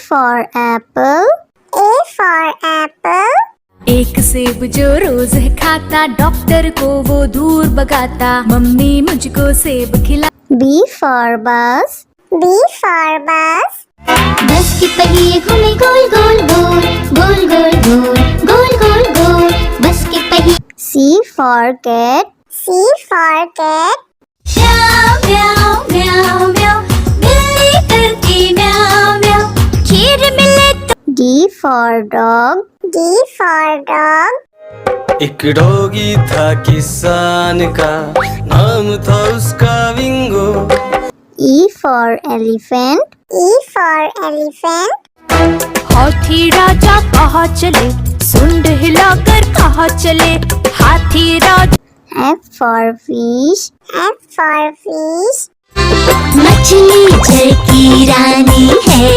for apple. A for apple. एक सेब जो रोज खाता, डॉक्टर को वो दूर भगाता, मम्मी मुझको सेब खिला। B for bus. B for bus. बस के पहिए घूमे गोल गोल गोल, गोल गोल गोल, गोल गोल गोल, बस के पहिए। C for cat. C for cat. म्याऊ म्याऊ म्याऊ म्याऊ, बिल्ली करती म्याऊ म्याऊ, खीर मिले तो। D for dog. D for dog. एक डॉगी था किसान का, नाम था उसका विंगो। E for elephant. E for elephant. हाथी राजा कहाँ चले, सुंड हिलाकर कहाँ चले, हाथी राजा। F for fish. F for fish. मछली जल की रानी है,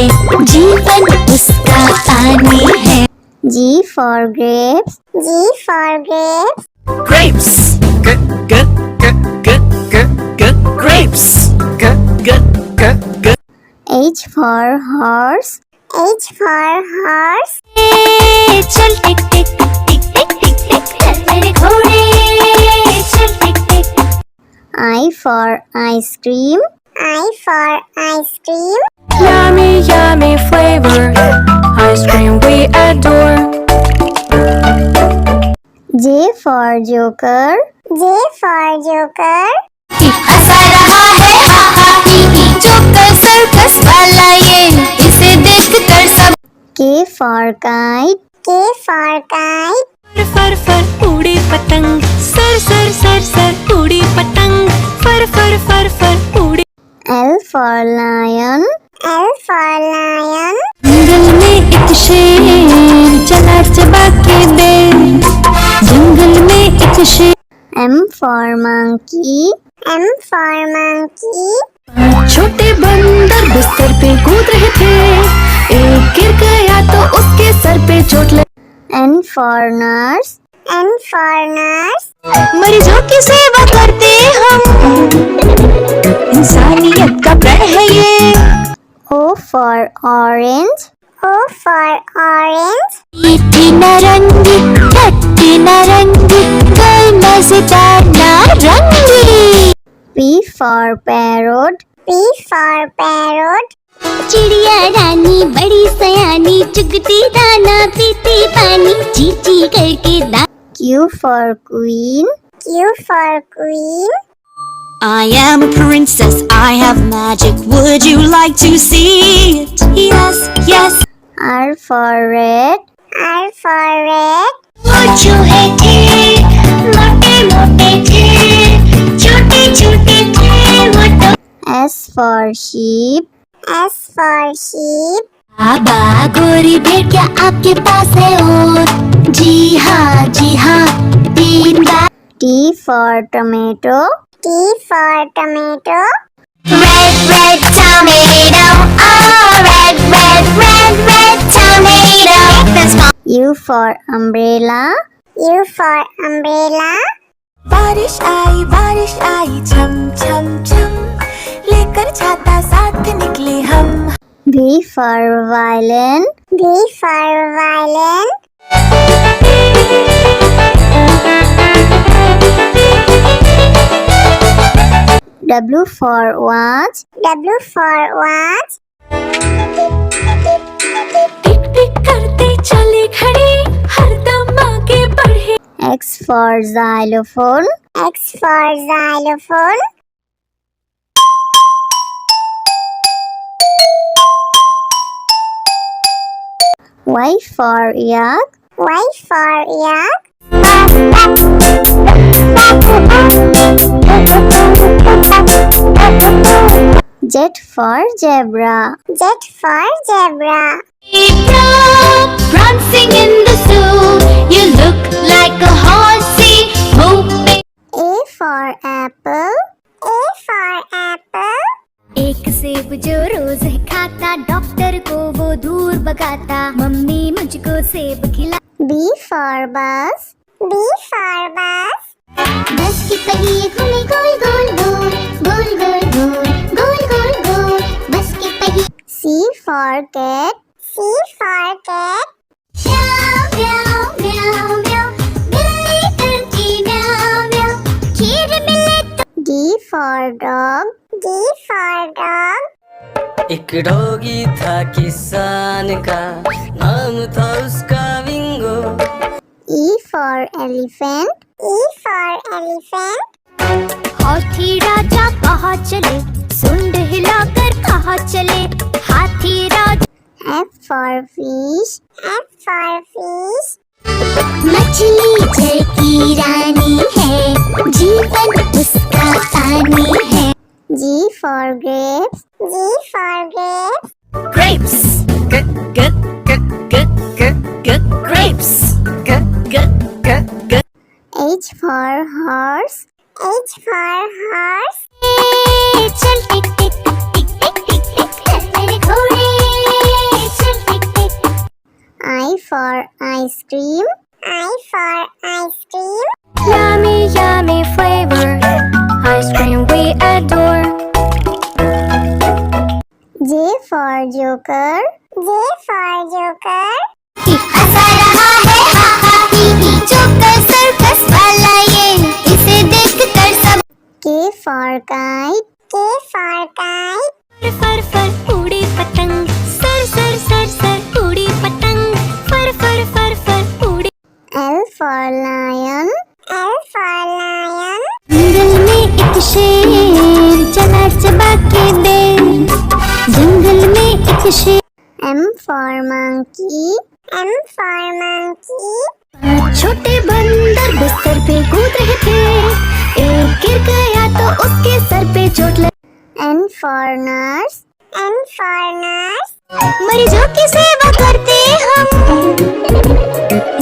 जीवन उसका पानी है। G for grapes. G for grapes. Grapes. Grapes. H for horse. H for horse. चल टिक टिक टिक टिक टिक टिक, चल मेरे घोड़े, चल टिक टिक। I for ice cream. I for ice cream. Yummy, yummy flavor, ice cream we adore. J for joker. J for joker. हंसा रहा है हा हा ही ही, joker circus वाला ये, इसे देख कर सब। K for kite. K for kite. फर फर उड़ी पतंग, सर सर सर सर उड़ी पतंग, फर फर फर फर उड़ी। L for lion. L for lion. जंगल में एक शेर चला चबा के दे, जंगल में एक शेर। M for monkey. M for monkey. छोटे बंदर बिस्तर पे कूद रहे थे, एक गिर गया तो उसके सर पे चोट लगी। N for nurse. N for nurse. मरीजों की सेवा करते हम, इंसानियत का प्रण है ये। O for orange. O for orange. मीठी नारंगी, खट्टी नारंगी, कोई मजेदार नारंगी। P for parrot. P for parrot. चिड़िया रानी बड़ी सयानी, चुगती दाना पीती पानी, ची ची करके दा। Q for queen. Q for queen. I am a princess, I have magic, would you like to see it? Yes, yes. R for red. R for red. वो चूहे थे, मोटे मोटे थे, छोटे छोटे थे वो तो। S for sheep. S for sheep. बाबा गोरी भेड़िया आपके पास है और, जी हाँ, तीन बार। T for tomato. T for tomato. Red, red tomato, oh, red, red, red, red tomato. That's fine. U for umbrella. U for umbrella. बारिश आई छम छम छम, लेकर छाता साथ निकले हम। V for violin. V for violin. W for watch. W for watch. टिक टिक करते चले खड़े, हरदम आगे बढ़े। X for xylophone. X for xylophone. Y for yak. Y for yak. Z for zebra. Z for zebra. Prancing in the zoo, you look like a horsey, moving. A for apple. A for apple. एक सेब जो रोज खाता, doctor को वो दूर भगाता, mummy मुझको सेब खिला। B for bus. B for bus. बस के पहिए घूमे गोल गोल गोल, गोल गोल गोल, गोल गोल गोल, बस के पहिए। C for cat. C for cat. Meow meow meow meow. बिल्ली करती meow meow. खीर मिले तो D for dog. D for dog. एक डॉगी था किसान का, नाम था उसका विंगो। E for elephant. E for elephant. हाथी राजा कहाँ चले, सुंड हिलाकर कहाँ चले, हाथी राजा। F for fish. F for fish. मछली जल की रानी है, जीवन उसका पानी है। G for grapes. G for grapes. Grapes. Grapes. H for horse. H for horse. चल टिक टिक टिक टिक टिक टिक चल मेरे घोड़े, चल टिक टिक। I for ice cream. I for ice cream. Yummy, yummy flavor. Ice cream we adore. J for joker. J for joker. हंसा रहा है हा हा ही ही, joker circus वाला ये, इसे देखकर सब। K for kite. K for kite. फर फर उड़ी पतंग, सर सर सर सर उड़ी पतंग, फर फर फर फर उड़ी। L for lion. L for lion. जंगल में एक शेर चला चबा के बेर, जंगल में एक शेर। M for monkey. M for monkey. छोटे बंदर बिस्तर पे कूद रहे थे, एक गिर गया तो उसके सर पे चोट लगी। N for nurse. N for nurse. मरीजों की सेवा करते हम,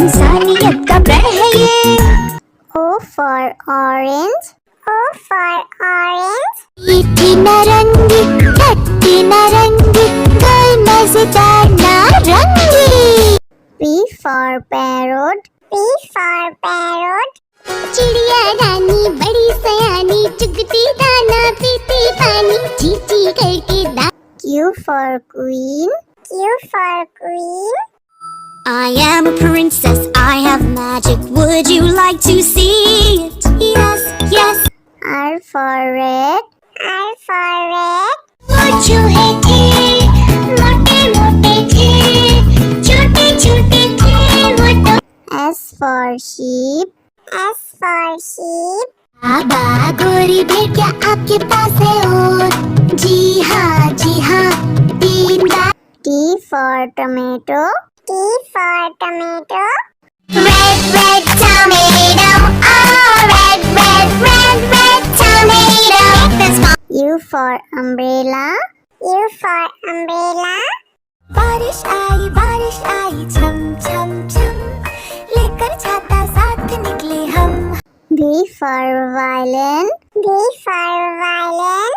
इंसानियत का प्रण है ये। O for orange. O for orange. मीठी नारंगी, खट्टी नारंगी, कोई मजेदार नारंगी। P for parrot. P for parrot. चिड़िया रानी बड़ी सयानी, चुगती दाना पीती पानी, चींची करके दा। Q for queen. Q for queen. I am a princess, I have magic. Would you like to see it? Yes, yes. R for red. R for red. वो चूहे थे, मोटे मोटे थे, छोटे छोटे थे वो तो। S for sheep. S for sheep. बाबा गोरी भेड़ क्या आपके पास है और? जी हाँ 3 बार। T for tomato. T for tomato. Red, red tomato, oh red, red, red, red tomato. This one. U for umbrella. U for umbrella. बारिश आई छम छम छम, लेकर छाता साथ निकले हम। V for violin. V for violin.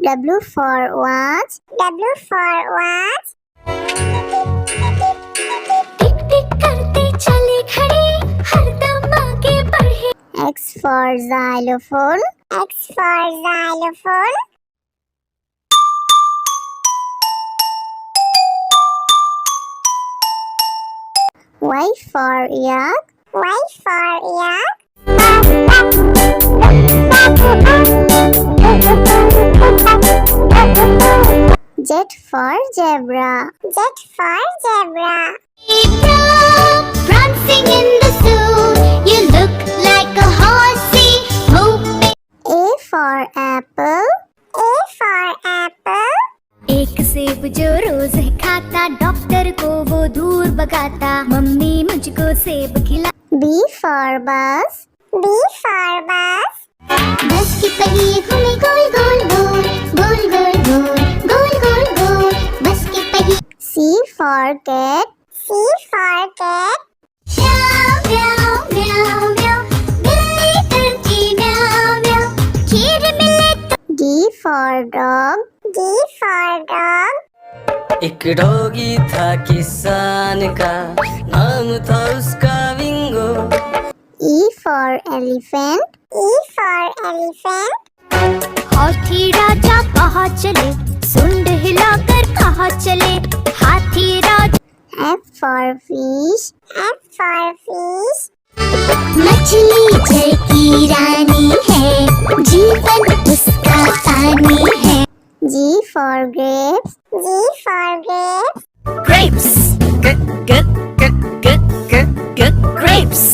W for watch. W for watch. टिक टिक करते चले खड़े, हरदम आगे बढ़े। X for xylophone. X for xylophone. Y for yak. Y for yak. Z for zebra. Z for zebra. Prancing in the zoo, you look like a horsey, moving. A for apple. A for apple. एक सेब जो रोज खाता, doctor को वो दूर भगाता, mummy मुझको सेब खिला। B for bus. B for bus. बस की पहिए घूमे गोल गोल गोल, गोल गोल गोल, गोल गोल गोल, बस की पहिए। C for cat. C for cat. म्याऊ म्याऊ म्याऊ म्याऊ, बिल्ली करती म्याऊ म्याऊ, खीर मिले तो। D for dog. D for dog. एक डॉगी था किसान का, नाम था उसका विंगो। E for elephant. E for elephant. हाथी राजा कहाँ चले, सुंड हिलाकर कहाँ चले, हाथी राजा। F for fish. F for fish. मछली जल की रानी है, जीवन उसका पानी है। G for grapes. G for grapes. Grapes. Grapes.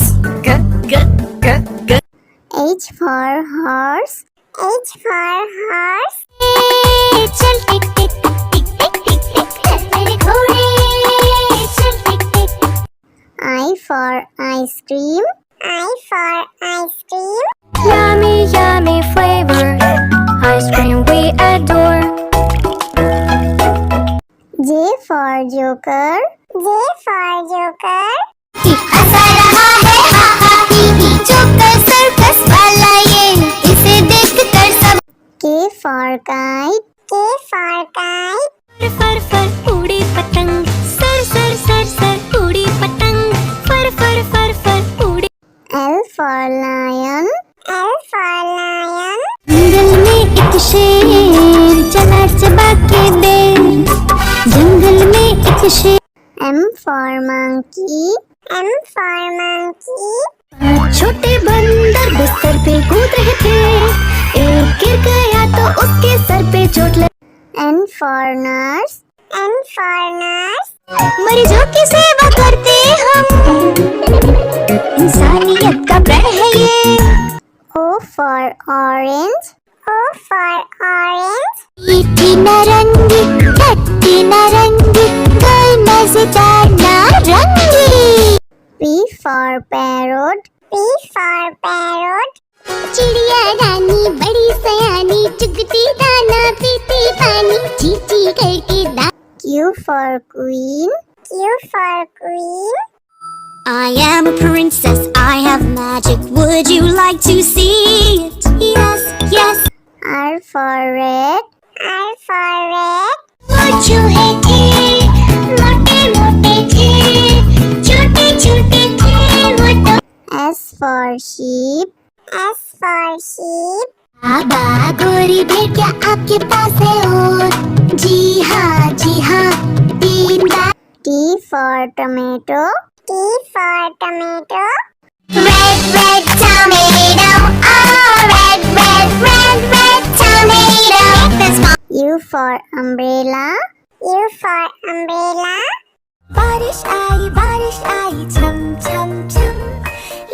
H for horse. H for horse. चल टिक टिक टिक टिक टिक टिक चल मेरे घोड़े, चल टिक टिक। I for ice cream. I for ice cream. Yummy, yummy flavor. Ice cream we adore. J for joker. J for joker. हंसा रहा है हा हा ही ही, joker circus वाला ये, इसे देख कर सब। K for kite. K for kite. फर फर उड़ी पतंग, सर सर सर सर उड़ी पतंग, फर फर फर फर उड़ी। L for lion. L for lion. जंगल में एक शेर चला चबा के बेर, जंगल में एक शेर। M for monkey. M for monkey. छोटे बंदर बिस्तर पे कूद रहे थे, एक गिर गया तो उसके सर पे चोट लगी। N for nurse. N for nurse. मरीजों की सेवा करते हम, इंसानियत का प्रण है ये। O for orange. O for orange. मीठी नारंगी, खट्टी नारंगी, कोई मजेदार नारंगी। P for parrot. P for parrot. चिड़िया रानी बड़ी सयानी, चुगती दाना पीती पानी, चींची करके दा। Q for queen. Q for queen. I am a princess, I have magic. Would you like to see it? Yes, yes. R for red. R for red. वो चूहे थे, मोटे मोटे थे, छोटे छोटे थे वो तो। S for sheep. S for sheep. बाबा गोरी भेड़िया आपके पास है और, जी हाँ 3 बार। T for tomato. T for tomato. Red, red tomato, oh red, red, red, red tomato. That's my U for umbrella. U for umbrella. बारिश आई छम छम छम,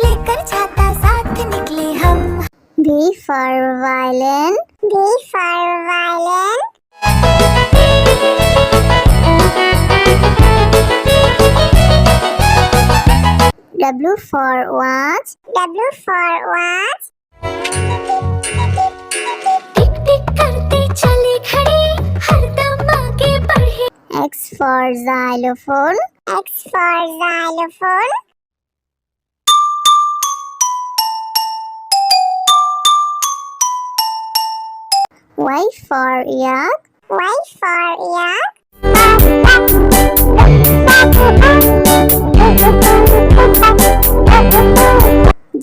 लेकर छाता साथ निकले हम। V for violin. V for violin. W for watch. W for watch. टिक टिक करते चले खड़े, हरदम आगे बढ़े। X for xylophone. X for xylophone. Y for yak. Y for yak.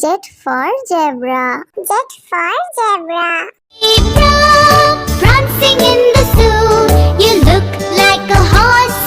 Z for zebra. Z for zebra. Prancing in the zoo, you look like a horse